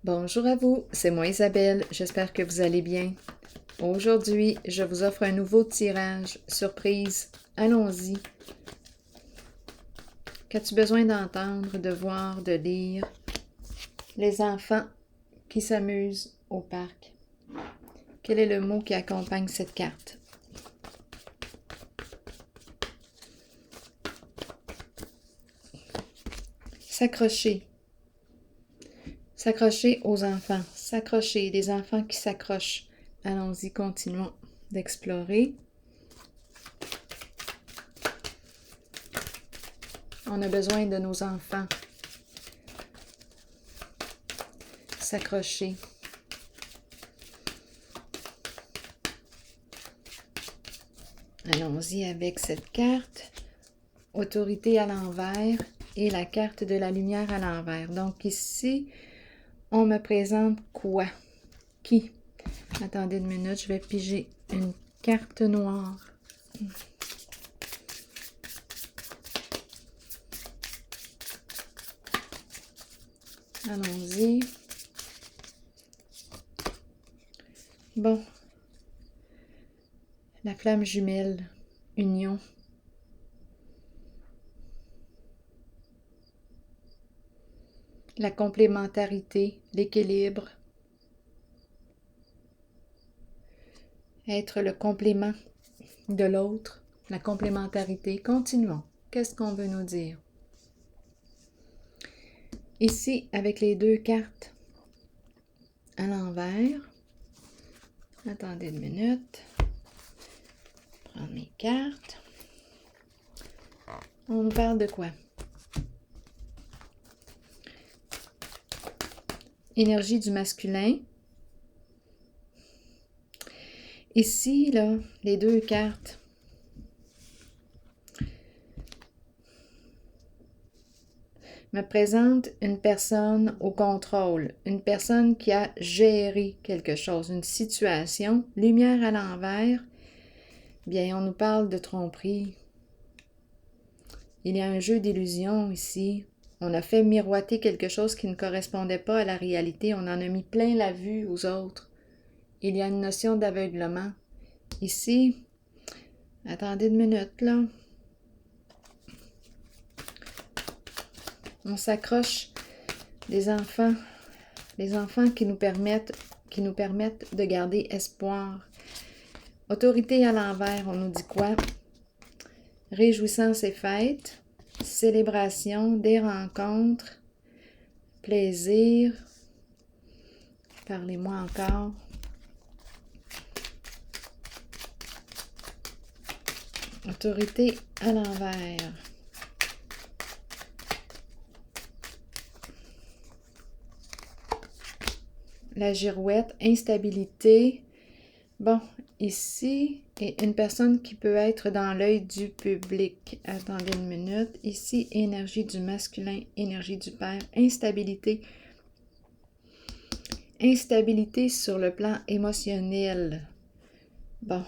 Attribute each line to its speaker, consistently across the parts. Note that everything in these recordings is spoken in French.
Speaker 1: Bonjour à vous, c'est moi Isabelle, j'espère que vous allez bien. Aujourd'hui, je vous offre un nouveau tirage surprise. Allons-y. Qu'as-tu besoin d'entendre, de voir, de lire? Les enfants qui s'amusent au parc. Quel est le mot qui accompagne cette carte? S'accrocher. S'accrocher aux enfants. S'accrocher, des enfants qui s'accrochent. Allons-y, continuons d'explorer. On a besoin de nos enfants. S'accrocher. Allons-y avec cette carte. Autorité à l'envers et la carte de la lumière à l'envers. Donc ici, on me présente quoi? Qui? Attendez une minute, je vais piger une carte noire. Allons-y. Bon. La flamme jumelle. Union. La complémentarité, l'équilibre. Être le complément de l'autre, la complémentarité. Continuons. Qu'est-ce qu'on veut nous dire? Ici, avec les deux cartes à l'envers. Attendez une minute. Prendre mes cartes. On nous parle de quoi? Énergie du masculin. Ici, là, les deux cartes. Me présentent une personne au contrôle, une personne qui a géré quelque chose, une situation. Lumière à l'envers. Bien, on nous parle de tromperie. Il y a un jeu d'illusion ici. On a fait miroiter quelque chose qui ne correspondait pas à la réalité. On en a mis plein la vue aux autres. Il y a une notion d'aveuglement. Ici, attendez une minute, là. On s'accroche les enfants qui nous permettent de garder espoir. Autorité à l'envers, on nous dit quoi? Réjouissance et fête, célébration, des rencontres, plaisir. Parlez-moi encore. Autorité à l'envers. La girouette, instabilité. Bon, ici, et une personne qui peut être dans l'œil du public. Attendez une minute. Ici, énergie du masculin, énergie du père, instabilité. Instabilité sur le plan émotionnel. Bon,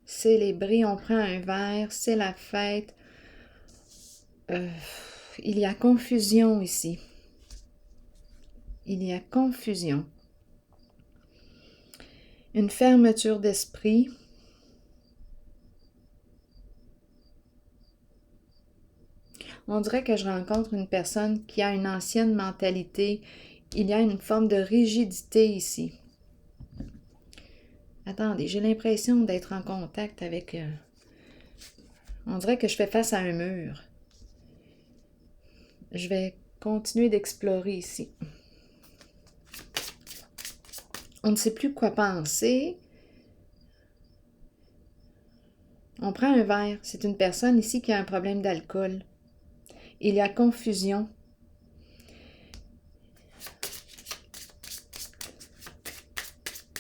Speaker 1: célébrer, on prend un verre, c'est la fête. Il y a confusion ici. Il y a confusion. Une fermeture d'esprit. On dirait que je rencontre une personne qui a une ancienne mentalité. Il y a une forme de rigidité ici. Attendez, j'ai l'impression d'être en contact avec... On dirait que je fais face à un mur. Je vais continuer d'explorer ici. On ne sait plus quoi penser. On prend un verre. C'est une personne ici qui a un problème d'alcool. Il y a confusion.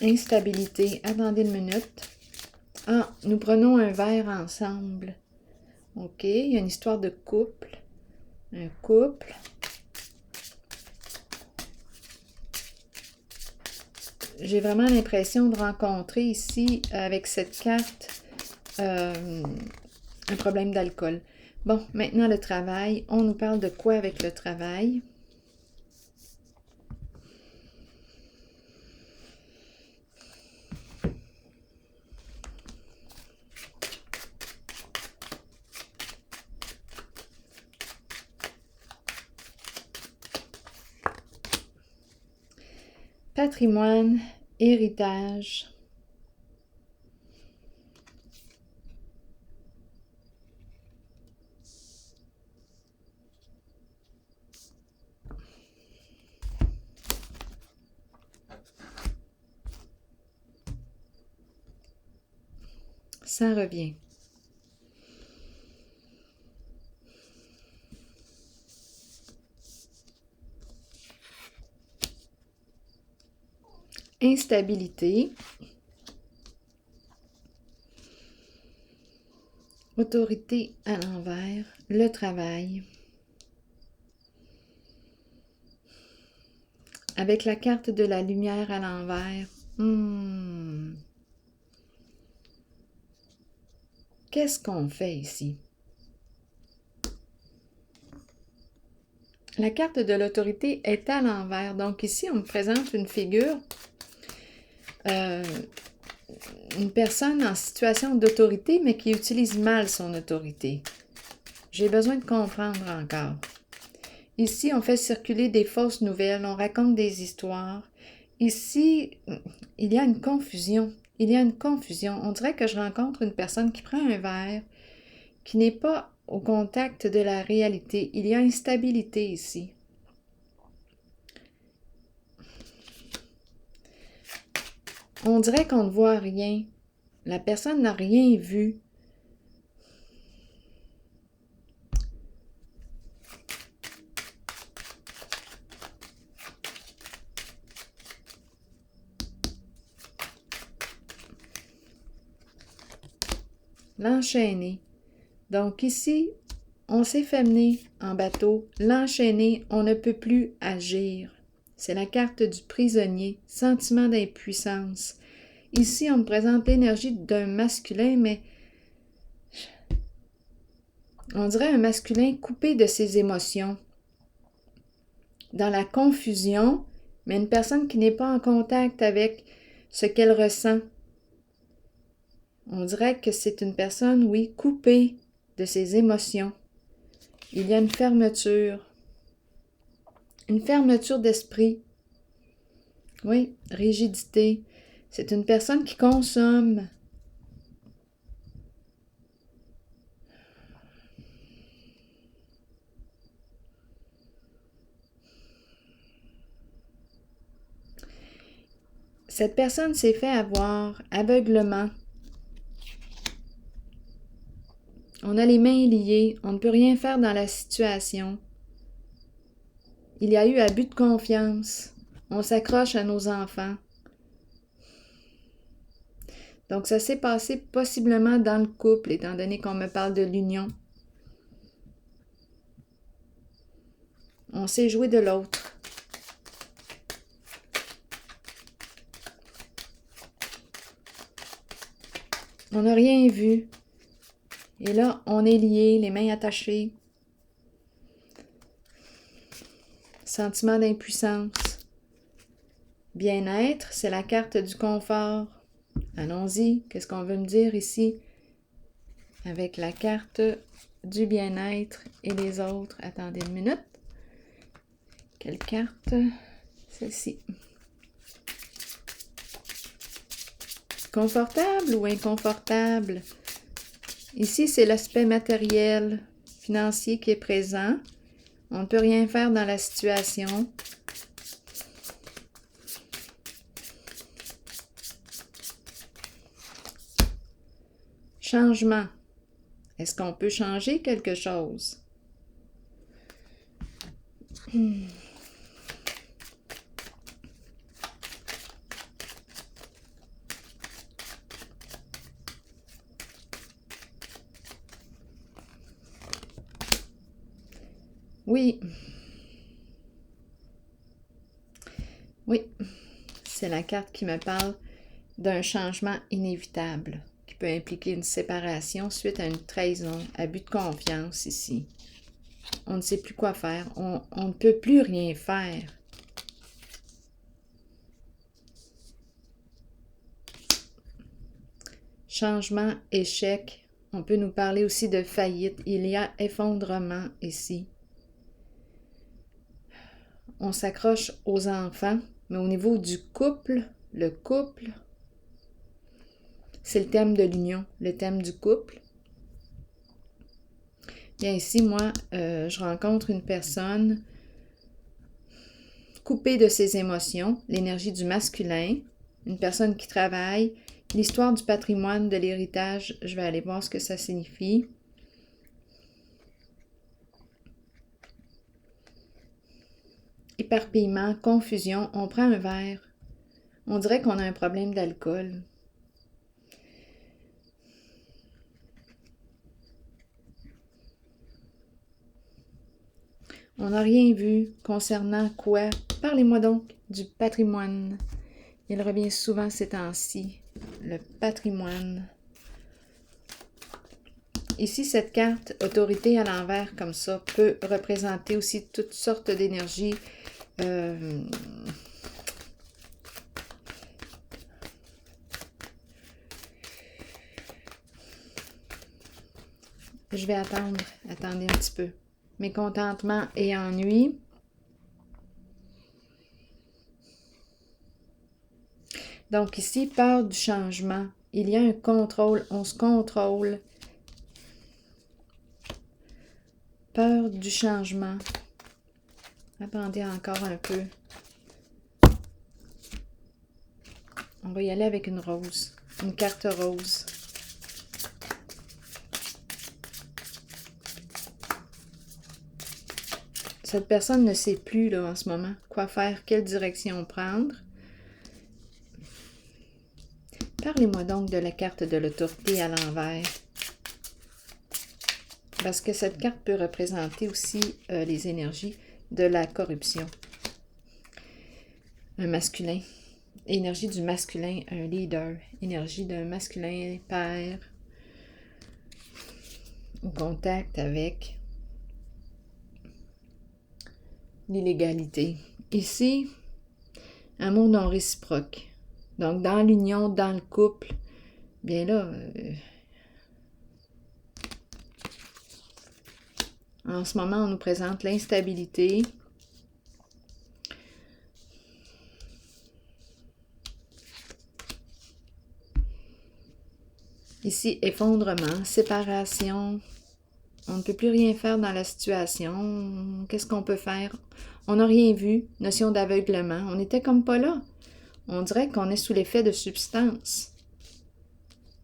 Speaker 1: Instabilité. Attendez une minute. Ah, nous prenons un verre ensemble. OK, il y a une histoire de couple. Un couple. J'ai vraiment l'impression de rencontrer ici, avec cette carte, un problème d'alcool. Bon, maintenant le travail. On nous parle de quoi avec le travail? patrimoine, héritage. Ça revient. Instabilité. Autorité à l'envers. Le travail. Avec la carte de la lumière à l'envers. Qu'est-ce qu'on fait ici? La carte de l'autorité est à l'envers. Donc ici, on me présente une figure, une personne en situation d'autorité, mais qui utilise mal son autorité. J'ai besoin de comprendre encore. Ici, on fait circuler des fausses nouvelles, on raconte des histoires. Ici, il y a une confusion. Il y a une confusion. On dirait que je rencontre une personne qui prend un verre, qui n'est pas au contact de la réalité. Il y a instabilité ici. On dirait qu'on ne voit rien. La personne n'a rien vu. L'enchaîner. Donc ici, on s'est fait mener en bateau. L'enchaîner, on ne peut plus agir. C'est la carte du prisonnier, sentiment d'impuissance. Ici, on me présente l'énergie d'un masculin, mais on dirait un masculin coupé de ses émotions. Dans la confusion, mais une personne qui n'est pas en contact avec ce qu'elle ressent. On dirait que c'est une personne, oui, coupée de ses émotions. Il y a une fermeture d'esprit. Oui, rigidité. C'est une personne qui consomme. Cette personne s'est fait avoir, aveuglement. On a les mains liées, on ne peut rien faire dans la situation. Il y a eu abus de confiance. On s'accroche à nos enfants. Donc, ça s'est passé possiblement dans le couple, étant donné qu'on me parle de l'union. On s'est joué de l'autre. On n'a rien vu. Et là, on est liés, les mains attachées. Sentiment d'impuissance. Bien-être, c'est la carte du confort. Allons-y, qu'est-ce qu'on veut me dire ici? Avec la carte du bien-être et les autres. Attendez une minute. Quelle carte? Celle-ci. Confortable ou inconfortable? Ici, c'est l'aspect matériel, financier qui est présent. On ne peut rien faire dans la situation. Changement. Est-ce qu'on peut changer quelque chose? Oui. Oui. C'est la carte qui me parle d'un changement inévitable qui peut impliquer une séparation suite à une trahison, abus de confiance ici. On ne sait plus quoi faire. On ne peut plus rien faire. Changement, échec. On peut nous parler aussi de faillite. Il y a effondrement ici. On s'accroche aux enfants. Mais au niveau du couple, le couple, c'est le thème de l'union, le thème du couple. Bien ici, moi, je rencontre une personne coupée de ses émotions, l'énergie du masculin, une personne qui travaille, l'histoire du patrimoine, de l'héritage, je vais aller voir ce que ça signifie. Éparpillement, confusion, on prend un verre. On dirait qu'on a un problème d'alcool. On n'a rien vu concernant quoi? Parlez-moi donc du patrimoine. Il revient souvent ces temps-ci, le patrimoine. Ici, cette carte autorité à l'envers comme ça peut représenter aussi toutes sortes d'énergies. Je vais attendre. Attendez un petit peu. Mécontentement et ennui. Donc ici, peur du changement. Il y a un contrôle. On se contrôle. Peur du changement. Attendez encore un peu. On va y aller avec une rose. Une carte rose. Cette personne ne sait plus là, en ce moment quoi faire, quelle direction prendre. Parlez-moi donc de la carte de l'autorité à l'envers. Parce que cette carte peut représenter aussi les énergies de la corruption. Un masculin. Énergie du masculin, un leader. Énergie d'un masculin père. Au contact avec l'illégalité. Ici, amour non réciproque. Donc, dans l'union, dans le couple, bien là, en ce moment, on nous présente l'instabilité. Ici, effondrement, séparation. On ne peut plus rien faire dans la situation. Qu'est-ce qu'on peut faire? On n'a rien vu. Notion d'aveuglement. On n'était comme pas là. On dirait qu'on est sous l'effet de substances.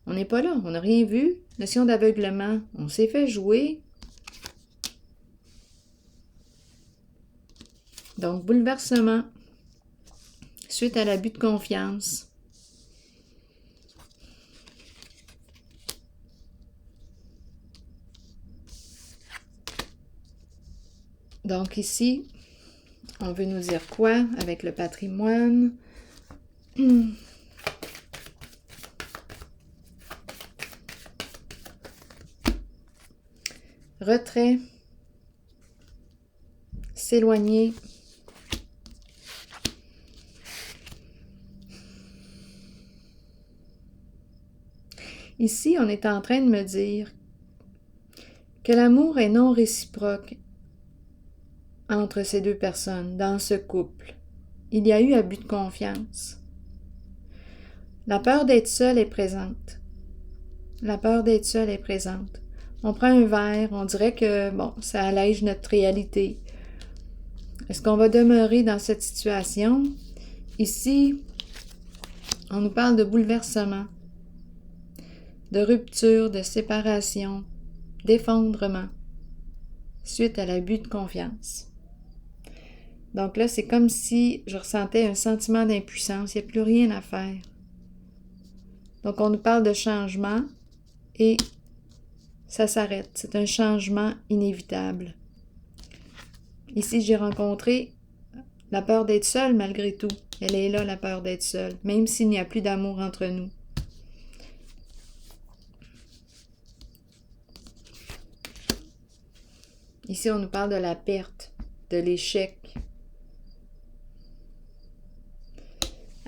Speaker 1: On n'est pas là. On n'a rien vu. Notion d'aveuglement. On s'est fait jouer. Donc, bouleversement. Suite à l'abus de confiance. Donc ici, on veut nous dire quoi avec le patrimoine? Retrait, s'éloigner, ici, on est en train de me dire que l'amour est non réciproque entre ces deux personnes, dans ce couple. Il y a eu abus de confiance. La peur d'être seule est présente. La peur d'être seule est présente. On prend un verre, on dirait que, bon, ça allège notre réalité. Est-ce qu'on va demeurer dans cette situation? Ici, on nous parle de bouleversement, de rupture, de séparation, d'effondrement, suite à l'abus de confiance. Donc là, c'est comme si je ressentais un sentiment d'impuissance, il n'y a plus rien à faire. Donc on nous parle de changement et ça s'arrête. C'est un changement inévitable. Ici, j'ai rencontré la peur d'être seule malgré tout. Elle est là, la peur d'être seule, même s'il n'y a plus d'amour entre nous. Ici, on nous parle de la perte, de l'échec.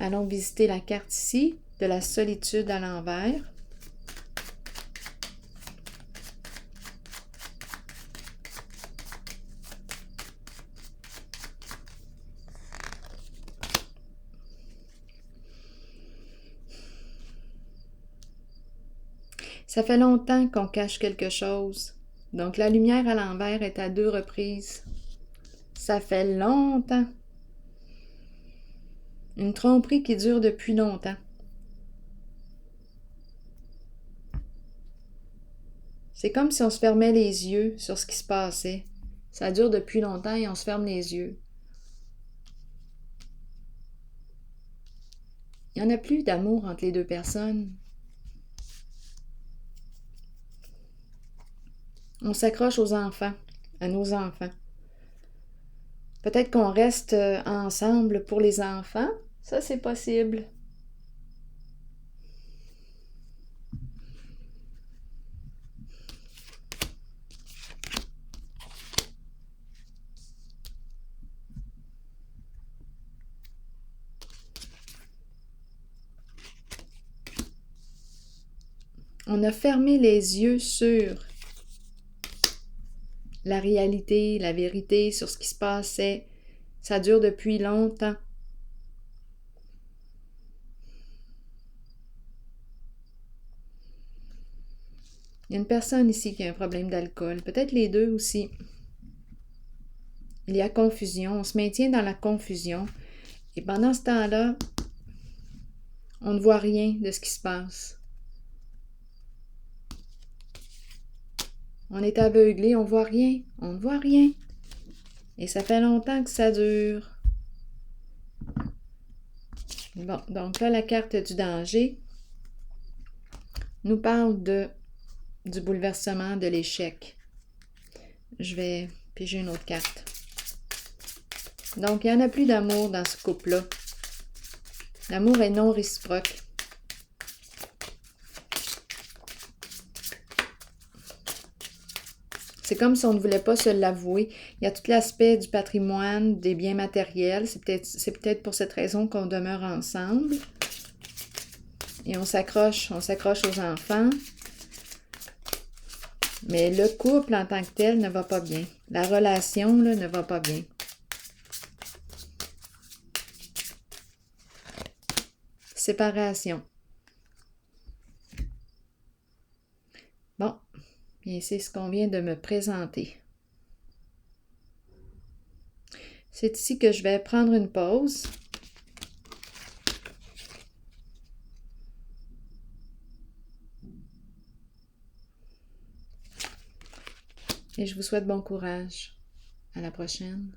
Speaker 1: Allons visiter la carte ici, de la solitude à l'envers. Ça fait longtemps qu'on cache quelque chose. Donc la lumière à l'envers est à 2 reprises. Ça fait longtemps. Une tromperie qui dure depuis longtemps. C'est comme si on se fermait les yeux sur ce qui se passait. Ça dure depuis longtemps et on se ferme les yeux. Il n'y en a plus d'amour entre les deux personnes. On s'accroche aux enfants, à nos enfants. Peut-être qu'on reste ensemble pour les enfants. Ça, c'est possible. On a fermé les yeux sur la réalité, la vérité, sur ce qui se passait. Ça dure depuis longtemps. Il y a une personne ici qui a un problème d'alcool, peut-être les deux aussi. Il y a confusion, on se maintient dans la confusion. Et pendant ce temps-là, on ne voit rien de ce qui se passe. On est aveuglé, on ne voit rien. On ne voit rien. Et ça fait longtemps que ça dure. Bon, donc là, la carte du danger nous parle du bouleversement, de l'échec. Je vais piger une autre carte. Donc, il n'y en a plus d'amour dans ce couple-là. L'amour est non réciproque. C'est comme si on ne voulait pas se l'avouer. Il y a tout l'aspect du patrimoine, des biens matériels. C'est peut-être pour cette raison qu'on demeure ensemble. Et on s'accroche aux enfants. Mais le couple en tant que tel ne va pas bien. La relation là, ne va pas bien. Séparation. Bon, bien c'est ce qu'on vient de me présenter. C'est ici que je vais prendre une pause. Et je vous souhaite bon courage. À la prochaine.